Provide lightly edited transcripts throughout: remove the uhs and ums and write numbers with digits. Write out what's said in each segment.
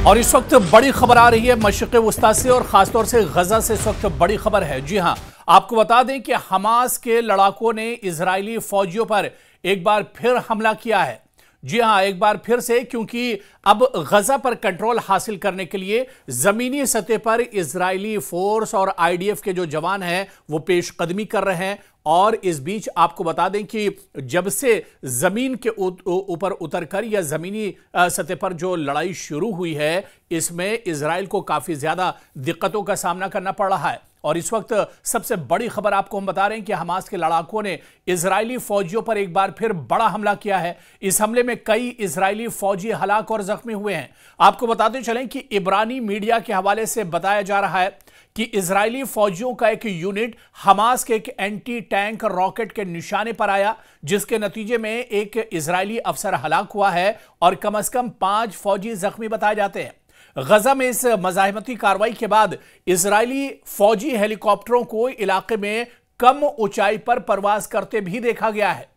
और इस वक्त बड़ी खबर आ रही है मशरिक़ वस्ता से और खासतौर से गजा से। इस वक्त बड़ी खबर है। जी हां, आपको बता दें कि हमास के लड़ाकों ने इजरायली फौजियों पर एक बार फिर हमला किया है। जी हां, एक बार फिर से, क्योंकि अब गजा पर कंट्रोल हासिल करने के लिए जमीनी सतह पर इजरायली फोर्स और आईडीएफ के जो जवान हैं वो पेशकदमी कर रहे हैं। और इस बीच आपको बता दें कि जब से जमीन के ऊपर उतरकर या जमीनी सतह पर जो लड़ाई शुरू हुई है, इसमें इजराइल को काफी ज्यादा दिक्कतों का सामना करना पड़ रहा है। और इस वक्त सबसे बड़ी खबर आपको हम बता रहे हैं कि हमास के लड़ाकों ने इजरायली फौजियों पर एक बार फिर बड़ा हमला किया है। इस हमले में कई इजरायली फौजी हलाक और जख्मी हुए हैं। आपको बताते चलें कि इब्रानी मीडिया के हवाले से बताया जा रहा है कि इजरायली फौजियों का एक यूनिट हमास के एक एंटी टैंक रॉकेट के निशाने पर आया, जिसके नतीजे में एक इजरायली अफसर हलाक हुआ है और कम से कम 5 फौजी जख्मी बताए जाते हैं। गजा में इस मज़ाहमती कार्रवाई के बाद इजरायली फौजी हेलीकॉप्टरों को इलाके में कम ऊंचाई पर परवाज करते भी देखा गया है।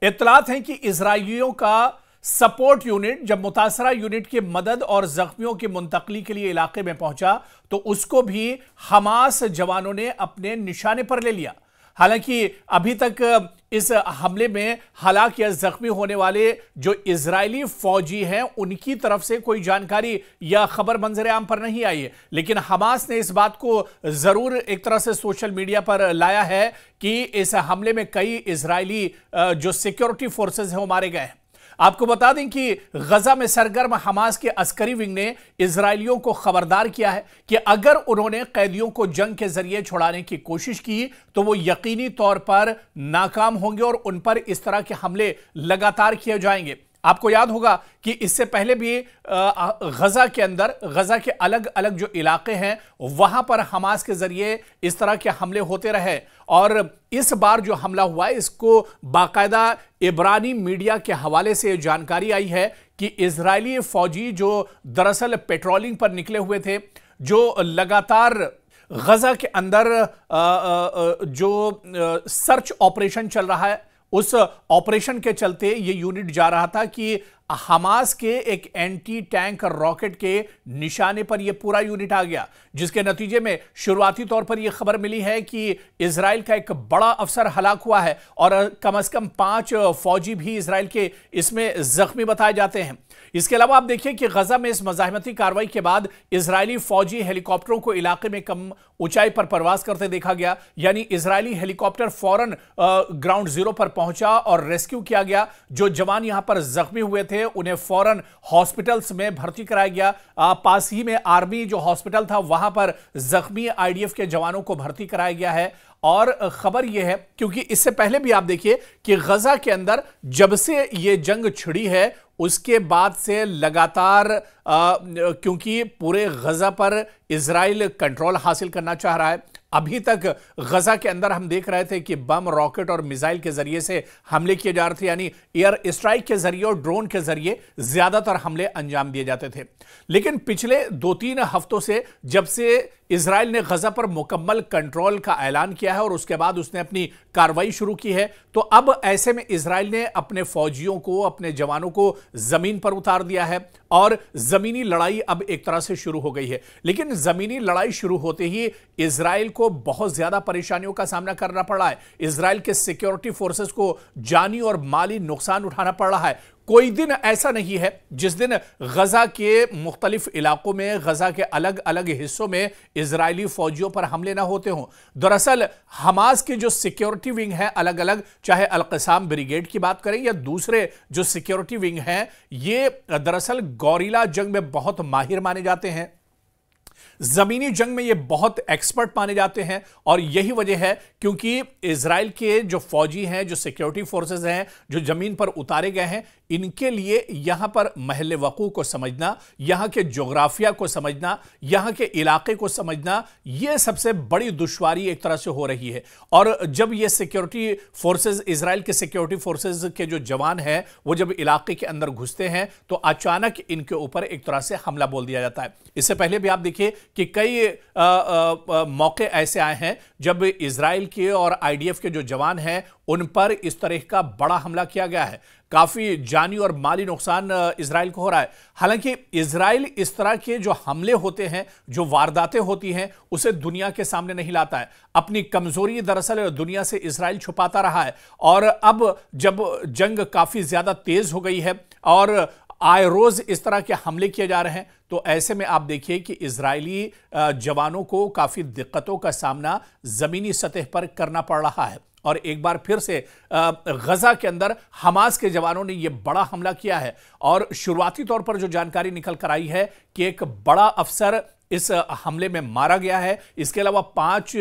इत्तलात हैं कि इजरायलियों का सपोर्ट यूनिट जब मुतासरा यूनिट की मदद और जख्मियों की मुंतकली के लिए इलाके में पहुंचा तो उसको भी हमास जवानों ने अपने निशाने पर ले लिया। हालांकि अभी तक इस हमले में हलाक या जख्मी होने वाले जो इजरायली फौजी हैं उनकी तरफ से कोई जानकारी या खबर मंजर आम पर नहीं आई है, लेकिन हमास ने इस बात को जरूर एक तरह से सोशल मीडिया पर लाया है कि इस हमले में कई इजरायली जो सिक्योरिटी फोर्सेस हैं वो मारे गए हैं। आपको बता दें कि गजा में सरगर्म हमास के अस्करी विंग ने इजरायलियों को खबरदार किया है कि अगर उन्होंने कैदियों को जंग के जरिए छुड़ाने की कोशिश की तो वो यकीनी तौर पर नाकाम होंगे और उन पर इस तरह के हमले लगातार किए जाएंगे। आपको याद होगा कि इससे पहले भी गजा के अंदर, गजा के अलग अलग जो इलाके हैं वहां पर हमास के जरिए इस तरह के हमले होते रहे। और इस बार जो हमला हुआ है इसको बाकायदा इब्रानी मीडिया के हवाले से जानकारी आई है कि इजरायली फौजी जो दरअसल पेट्रोलिंग पर निकले हुए थे, जो लगातार गजा के अंदर जो सर्च ऑपरेशन चल रहा है, उस ऑपरेशन के चलते यह यूनिट जा रहा था कि हमास के एक एंटी टैंक रॉकेट के निशाने पर यह पूरा यूनिट आ गया, जिसके नतीजे में शुरुआती तौर पर यह खबर मिली है कि इजराइल का एक बड़ा अफसर हलाक हुआ है और कम से कम 5 फौजी भी इजराइल के इसमें जख्मी बताए जाते हैं। इसके अलावा आप देखिए कि गजा में इस मज़ाहमती कार्रवाई के बाद इजरायली फौजी हेलीकॉप्टरों को इलाके में कम ऊंचाई पर परवाज करते देखा गया, यानी इजरायली हेलीकॉप्टर फौरन ग्राउंड जीरो पर पहुंचा और रेस्क्यू किया गया। जो जवान यहां पर जख्मी हुए थे उन्हें फौरन हॉस्पिटल्स में भर्ती कराया गया। पास ही में आर्मी जो हॉस्पिटल था वहां पर जख्मी आईडीएफ के जवानों को भर्ती कराया गया है। और खबर यह है, क्योंकि इससे पहले भी आप देखिए कि गजा के अंदर जब से यह जंग छिड़ी है उसके बाद से लगातार क्योंकि पूरे गजा पर इजराइल कंट्रोल हासिल करना चाह रहा है, अभी तक गजा के अंदर हम देख रहे थे कि बम, रॉकेट और मिसाइल के जरिए से हमले किए जा रहे थे, यानी एयर स्ट्राइक के जरिए और ड्रोन के जरिए ज्यादातर हमले अंजाम दिए जाते थे। लेकिन पिछले 2-3 हफ्तों से जब से इजराइल ने गजा पर मुकम्मल कंट्रोल का ऐलान किया है और उसके बाद उसने अपनी कार्रवाई शुरू की है, तो अब ऐसे में इजराइल ने अपने फौजियों को, अपने जवानों को जमीन पर उतार दिया है और जमीनी लड़ाई अब एक तरह से शुरू हो गई है। लेकिन जमीनी लड़ाई शुरू होते ही इजराइल को बहुत ज्यादा परेशानियों का सामना करना पड़ा है। इजराइल के सिक्योरिटी फोर्सेस को जानी और माली नुकसान उठाना पड़ रहा है। कोई दिन ऐसा नहीं है जिस दिन गजा के मुख्तलिफ इलाकों में, गजा के अलग अलग हिस्सों में इजरायली फौजियों पर हमले ना होते हों। दरअसल हमास के जो सिक्योरिटी विंग है अलग अलग, चाहे अल-क़साम ब्रिगेड की बात करें या दूसरे जो सिक्योरिटी विंग हैं, ये दरअसल गौरिला जंग में बहुत माहिर माने जाते हैं, जमीनी जंग में ये बहुत एक्सपर्ट माने जाते हैं। और यही वजह है क्योंकि इजराइल के जो फौजी हैं, जो सिक्योरिटी फोर्सेस हैं, जो जमीन पर उतारे गए हैं, इनके लिए यहां पर महल वकू को समझना, यहां के जोग्राफिया को समझना, यहां के इलाके को समझना, यह सबसे बड़ी दुश्वारी एक तरह से हो रही है। और जब ये सिक्योरिटी फोर्सेस, इजराइल के सिक्योरिटी फोर्सेस के जो जवान हैं, वो जब इलाके के अंदर घुसते हैं तो अचानक इनके ऊपर एक तरह से हमला बोल दिया जाता है। इससे पहले भी आप देखिए कि कई मौके ऐसे आए हैं जब इजराइल के और आईडीएफ के जो जवान हैं उन पर इस तरह का बड़ा हमला किया गया है। काफी जानी और माली नुकसान इजराइल को हो रहा है। हालांकि इजराइल इस तरह के जो हमले होते हैं, जो वारदातें होती हैं, उसे दुनिया के सामने नहीं लाता है। अपनी कमजोरी दरअसल दुनिया से इजराइल छुपाता रहा है। और अब जब जंग काफी ज्यादा तेज हो गई है और आए रोज इस तरह के हमले किए जा रहे हैं, तो ऐसे में आप देखिए कि इजरायली जवानों को काफी दिक्कतों का सामना जमीनी सतह पर करना पड़ रहा है। और एक बार फिर से गजा के अंदर हमास के जवानों ने यह बड़ा हमला किया है। और शुरुआती तौर पर जो जानकारी निकल कर आई है कि एक बड़ा अफसर इस हमले में मारा गया है। इसके अलावा 5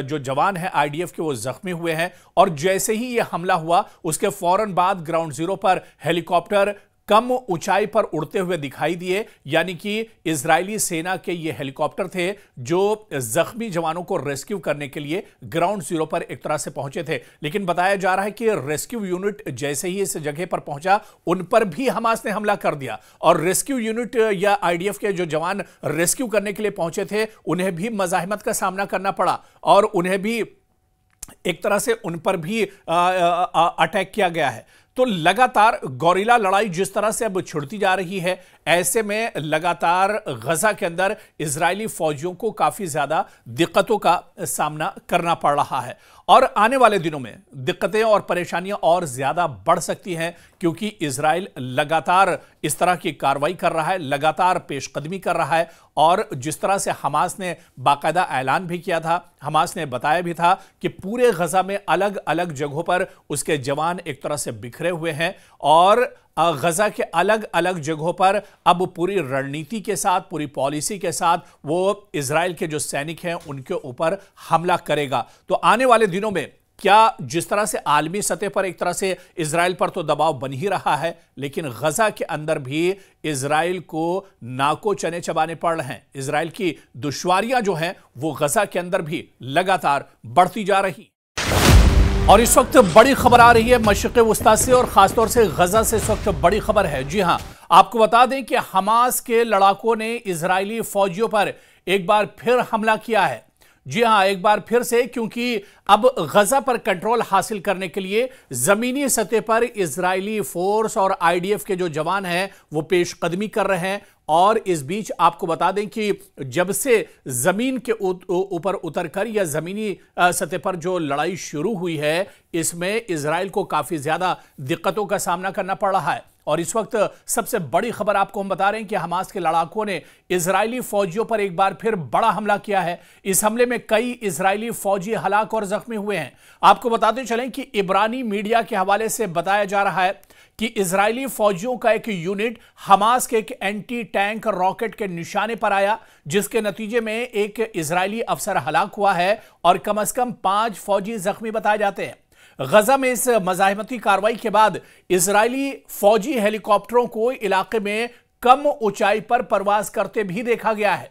जो जवान हैं आईडीएफ के, वो जख्मी हुए हैं। और जैसे ही यह हमला हुआ, उसके फौरन बाद ग्राउंड जीरो पर हेलीकॉप्टर कम ऊंचाई पर उड़ते हुए दिखाई दिए। यानी कि इजरायली सेना के ये हेलीकॉप्टर थे जो जख्मी जवानों को रेस्क्यू करने के लिए ग्राउंड जीरो पर एक तरह से पहुंचे थे। लेकिन बताया जा रहा है कि रेस्क्यू यूनिट जैसे ही इस जगह पर पहुंचा, उन पर भी हमास ने हमला कर दिया। और रेस्क्यू यूनिट या आईडीएफ के जो जवान रेस्क्यू करने के लिए पहुंचे थे, उन्हें भी मज़ाहिमत का सामना करना पड़ा और उन्हें भी एक तरह से उन पर भी अटैक किया गया है। तो लगातार गोरिल्ला लड़ाई जिस तरह से अब छिड़ती जा रही है, ऐसे में लगातार गजा के अंदर इजरायली फौजियों को काफी ज्यादा दिक्कतों का सामना करना पड़ रहा है। और आने वाले दिनों में दिक्कतें और परेशानियां और ज्यादा बढ़ सकती हैं, क्योंकि इजराइल लगातार इस तरह की कार्रवाई कर रहा है, लगातार पेशकदमी कर रहा है। और जिस तरह से हमास ने बाकायदा ऐलान भी किया था, हमास ने बताया भी था कि पूरे गजा में अलग अलग जगहों पर उसके जवान एक तरह से बिखरे हुए हैं और गजा के अलग अलग जगहों पर अब पूरी रणनीति के साथ, पूरी पॉलिसी के साथ वो इजराइल के जो सैनिक हैं उनके ऊपर हमला करेगा। तो आने वाले दिनों में क्या, जिस तरह से आलमी सतह पर एक तरह से इजराइल पर तो दबाव बन ही रहा है, लेकिन गजा के अंदर भी इजराइल को नाको चने चबाने पड़ रहे हैं। इजराइल की दुश्वारियां जो हैं वो गजा के अंदर भी लगातार बढ़ती जा रही। और इस वक्त बड़ी खबर आ रही है मशरिक़ वस्ता से और खासतौर से गजा से। इस वक्त बड़ी खबर है। जी हां, आपको बता दें कि हमास के लड़ाकों ने इजरायली फौजियों पर एक बार फिर हमला किया है। जी हां, एक बार फिर से, क्योंकि अब गजा पर कंट्रोल हासिल करने के लिए जमीनी सतह पर इजरायली फोर्स और आईडीएफ के जो जवान हैं वो पेशकदमी कर रहे हैं। और इस बीच आपको बता दें कि जब से जमीन के ऊपर उतरकर या जमीनी सतह पर जो लड़ाई शुरू हुई है, इसमें इजराइल को काफी ज्यादा दिक्कतों का सामना करना पड़ रहा है। और इस वक्त सबसे बड़ी खबर आपको हम बता रहे हैं कि हमास के लड़ाकों ने इजरायली फौजियों पर एक बार फिर बड़ा हमला किया है। इस हमले में कई इजरायली फौजी हलाक और जख्मी हुए हैं। आपको बताते चलें कि इब्रानी मीडिया के हवाले से बताया जा रहा है कि इजरायली फौजियों का एक यूनिट हमास के एक एंटी टैंक रॉकेट के निशाने पर आया, जिसके नतीजे में एक इजरायली अफसर हलाक हुआ है और कम से कम 5 फौजी जख्मी बताए जाते हैं। गजा में इस मज़ाहिमती कार्रवाई के बाद इजरायली फौजी हेलीकॉप्टरों को इलाके में कम ऊंचाई पर परवाज करते भी देखा गया है।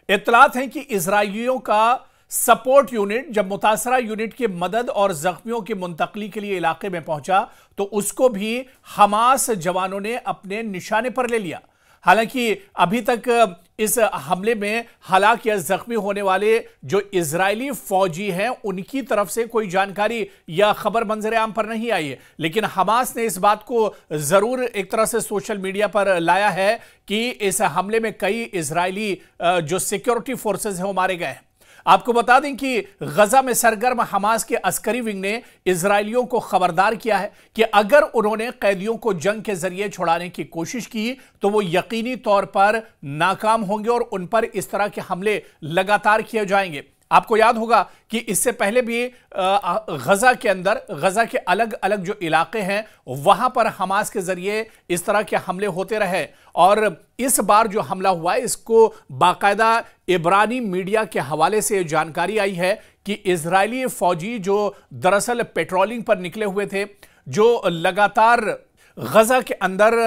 इत्तलात हैं कि इजरायलियों का सपोर्ट यूनिट जब मुतासरा यूनिट की मदद और जख्मियों की मुंतकली के लिए इलाके में पहुंचा, तो उसको भी हमास जवानों ने अपने निशाने पर ले लिया। हालांकि अभी तक इस हमले में हलाक या जख्मी होने वाले जो इजरायली फौजी हैं उनकी तरफ से कोई जानकारी या खबर मंजर आम पर नहीं आई है, लेकिन हमास ने इस बात को जरूर एक तरह से सोशल मीडिया पर लाया है कि इस हमले में कई इजरायली जो सिक्योरिटी फोर्सेस हैं वो मारे गए हैं। आपको बता दें कि गजा में सरगर्म हमास के अस्करी विंग ने इजरायलियों को खबरदार किया है कि अगर उन्होंने कैदियों को जंग के जरिए छुड़ाने की कोशिश की तो वो यकीनी तौर पर नाकाम होंगे और उन पर इस तरह के हमले लगातार किए जाएंगे। आपको याद होगा कि इससे पहले भी गजा के अंदर, गजा के अलग अलग जो इलाके हैं वहां पर हमास के जरिए इस तरह के हमले होते रहे। और इस बार जो हमला हुआ है इसको बाकायदा इब्रानी मीडिया के हवाले से जानकारी आई है कि इजरायली फौजी जो दरअसल पेट्रोलिंग पर निकले हुए थे, जो लगातार गजा के अंदर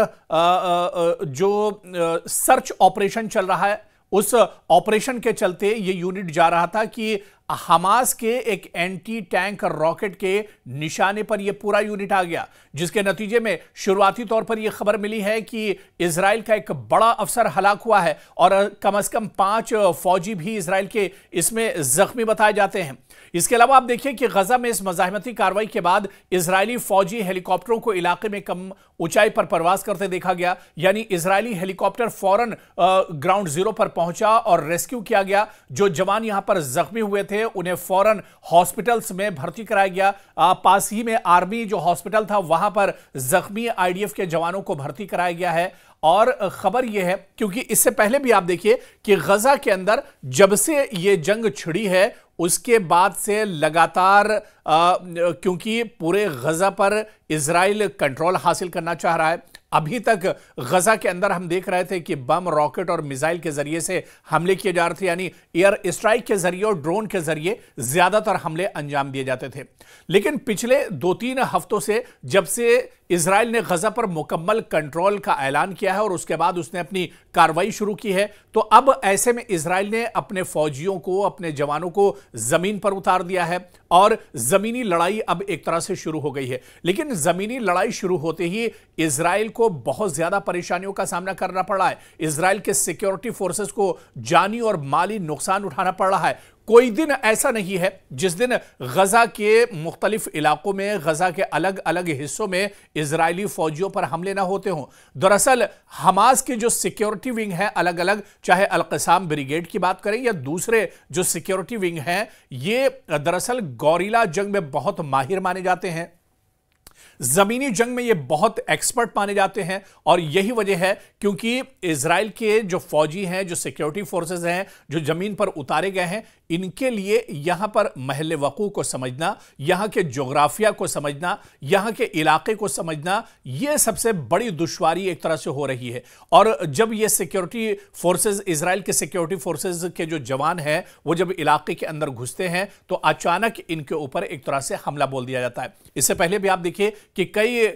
जो सर्च ऑपरेशन चल रहा है, उस ऑपरेशन के चलते यह यूनिट जा रहा था कि हमास के एक एंटी टैंक रॉकेट के निशाने पर यह पूरा यूनिट आ गया, जिसके नतीजे में शुरुआती तौर पर यह खबर मिली है कि इजराइल का एक बड़ा अफसर हलाक हुआ है और कम से कम 5 फौजी भी इजराइल के इसमें जख्मी बताए जाते हैं। इसके अलावा आप देखिए कि गजा में इस मज़ाहमती कार्रवाई के बाद इजरायली फौजी हेलीकॉप्टरों को इलाके में कम ऊंचाई पर प्रवास करते देखा गया, यानी इजरायली हेलीकॉप्टर फौरन ग्राउंड जीरो पर पहुंचा और रेस्क्यू किया गया। जो जवान यहां पर जख्मी हुए थे उन्हें फौरन हॉस्पिटल्स में भर्ती कराया गया। पास ही में आर्मी जो हॉस्पिटल था वहां पर जख्मी आईडीएफ के जवानों को भर्ती कराया गया है। और खबर यह है, क्योंकि इससे पहले भी आप देखिए कि गजा के अंदर जब से यह जंग छिड़ी है उसके बाद से लगातार क्योंकि पूरे गजा पर इजराइल कंट्रोल हासिल करना चाह रहा है। अभी तक गजा के अंदर हम देख रहे थे कि बम, रॉकेट और मिसाइल के जरिए से हमले किए जा रहे थे, यानी एयर स्ट्राइक के जरिए और ड्रोन के जरिए ज्यादातर हमले अंजाम दिए जाते थे। लेकिन पिछले 2-3 हफ्तों से जब से इजराइल ने गजा पर मुकम्मल कंट्रोल का ऐलान किया है और उसके बाद उसने अपनी कार्रवाई शुरू की है, तो अब ऐसे में इजराइल ने अपने फौजियों को, अपने जवानों को जमीन पर उतार दिया है और जमीनी लड़ाई अब एक तरह से शुरू हो गई है। लेकिन जमीनी लड़ाई शुरू होते ही इजराइल को बहुत ज्यादा परेशानियों का सामना करना पड़ रहा है। इजराइल के सिक्योरिटी फोर्सेस को जानी और माली नुकसान उठाना पड़ रहा है। कोई दिन ऐसा नहीं है जिस दिन गजा के मुख्तलिफ इलाकों में, गजा के अलग अलग हिस्सों में इजरायली फौजियों पर हमले ना होते हों। दरअसल हमास के जो सिक्योरिटी विंग है अलग अलग, चाहे अल-क़साम ब्रिगेड की बात करें या दूसरे जो सिक्योरिटी विंग हैं, ये दरअसल गौरिला जंग में बहुत माहिर माने जाते हैं, जमीनी जंग में ये बहुत एक्सपर्ट माने जाते हैं। और यही वजह है क्योंकि इजराइल के जो फौजी हैं, जो सिक्योरिटी फोर्सेस हैं, जो जमीन पर उतारे गए हैं, इनके लिए यहां पर महल वक़ू को समझना, यहां के जोग्राफिया को समझना, यहां के इलाके को समझना, यह सबसे बड़ी दुश्वारी एक तरह से हो रही है। और जब ये सिक्योरिटी फोर्सेस, इजराइल के सिक्योरिटी फोर्सेस के जो जवान हैं, वो जब इलाके के अंदर घुसते हैं तो अचानक इनके ऊपर एक तरह से हमला बोल दिया जाता है। इससे पहले भी आप देखिए कि कई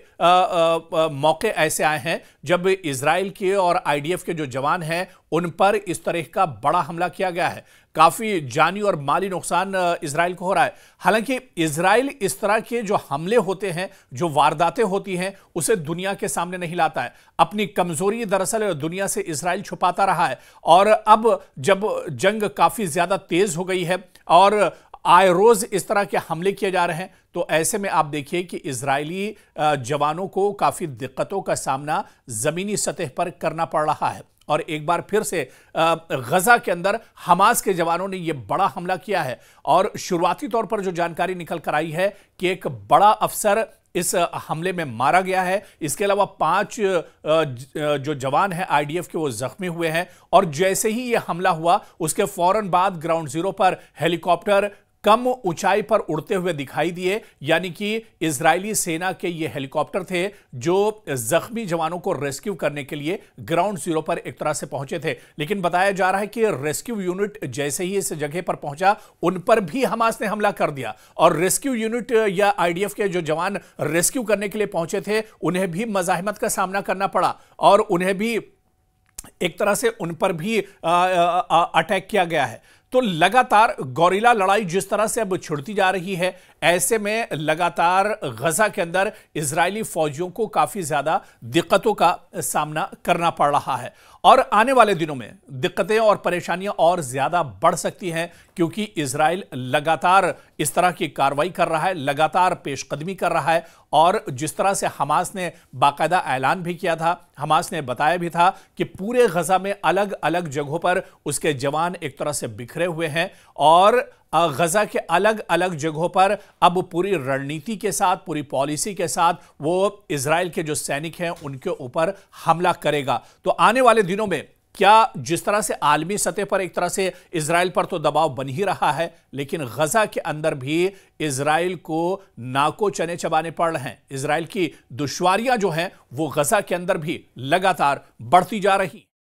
मौके ऐसे आए हैं जब इजराइल के और आईडीएफ के जो जवान हैं उन पर इस तरह का बड़ा हमला किया गया है। काफी जानी और माली नुकसान इजराइल को हो रहा है। हालांकि इजराइल इस तरह के जो हमले होते हैं, जो वारदातें होती हैं, उसे दुनिया के सामने नहीं लाता है। अपनी कमजोरी दरअसल दुनिया से इजराइल छुपाता रहा है। और अब जब जंग काफी ज्यादा तेज हो गई है और आए रोज इस तरह के हमले किए जा रहे हैं, तो ऐसे में आप देखिए कि इजरायली जवानों को काफी दिक्कतों का सामना जमीनी सतह पर करना पड़ रहा है। और एक बार फिर से गजा के अंदर हमास के जवानों ने यह बड़ा हमला किया है। और शुरुआती तौर पर जो जानकारी निकल कर आई है कि एक बड़ा अफसर इस हमले में मारा गया है। इसके अलावा 5 जो जवान हैं आईडीएफ के, वो जख्मी हुए हैं। और जैसे ही यह हमला हुआ उसके फौरन बाद ग्राउंड जीरो पर हेलीकॉप्टर कम ऊंचाई पर उड़ते हुए दिखाई दिए, यानी कि इजरायली सेना के ये हेलीकॉप्टर थे जो जख्मी जवानों को रेस्क्यू करने के लिए ग्राउंड जीरो पर एक तरह से पहुंचे थे। लेकिन बताया जा रहा है कि रेस्क्यू यूनिट जैसे ही इस जगह पर पहुंचा, उन पर भी हमास ने हमला कर दिया। और रेस्क्यू यूनिट या आईडीएफ के जो जवान रेस्क्यू करने के लिए पहुंचे थे, उन्हें भी मज़ाहिमत का सामना करना पड़ा और उन्हें भी एक तरह से उन पर भी अटैक किया गया है। तो लगातार गौरिला लड़ाई जिस तरह से अब छिड़ती जा रही है, ऐसे में लगातार गजा के अंदर इजरायली फौजियों को काफी ज्यादा दिक्कतों का सामना करना पड़ रहा है। और आने वाले दिनों में दिक्कतें और परेशानियां और ज्यादा बढ़ सकती हैं, क्योंकि इजराइल लगातार इस तरह की कार्रवाई कर रहा है, लगातार पेशकदमी कर रहा है। और जिस तरह से हमास ने बाकायदा ऐलान भी किया था, हमास ने बताया भी था कि पूरे गजा में अलग अलग जगहों पर उसके जवान एक तरह से बिखरे हुए हैं और गजा के अलग अलग जगहों पर अब पूरी रणनीति के साथ, पूरी पॉलिसी के साथ वो इजराइल के जो सैनिक हैं उनके ऊपर हमला करेगा। तो आने वाले दिनों में क्या जिस तरह से आलमी सतह पर एक तरह से इजराइल पर तो दबाव बन ही रहा है, लेकिन गजा के अंदर भी इजराइल को नाको चने चबाने पड़ रहे हैं। इजराइल की दुश्वारियां जो हैं वो गजा के अंदर भी लगातार बढ़ती जा रही।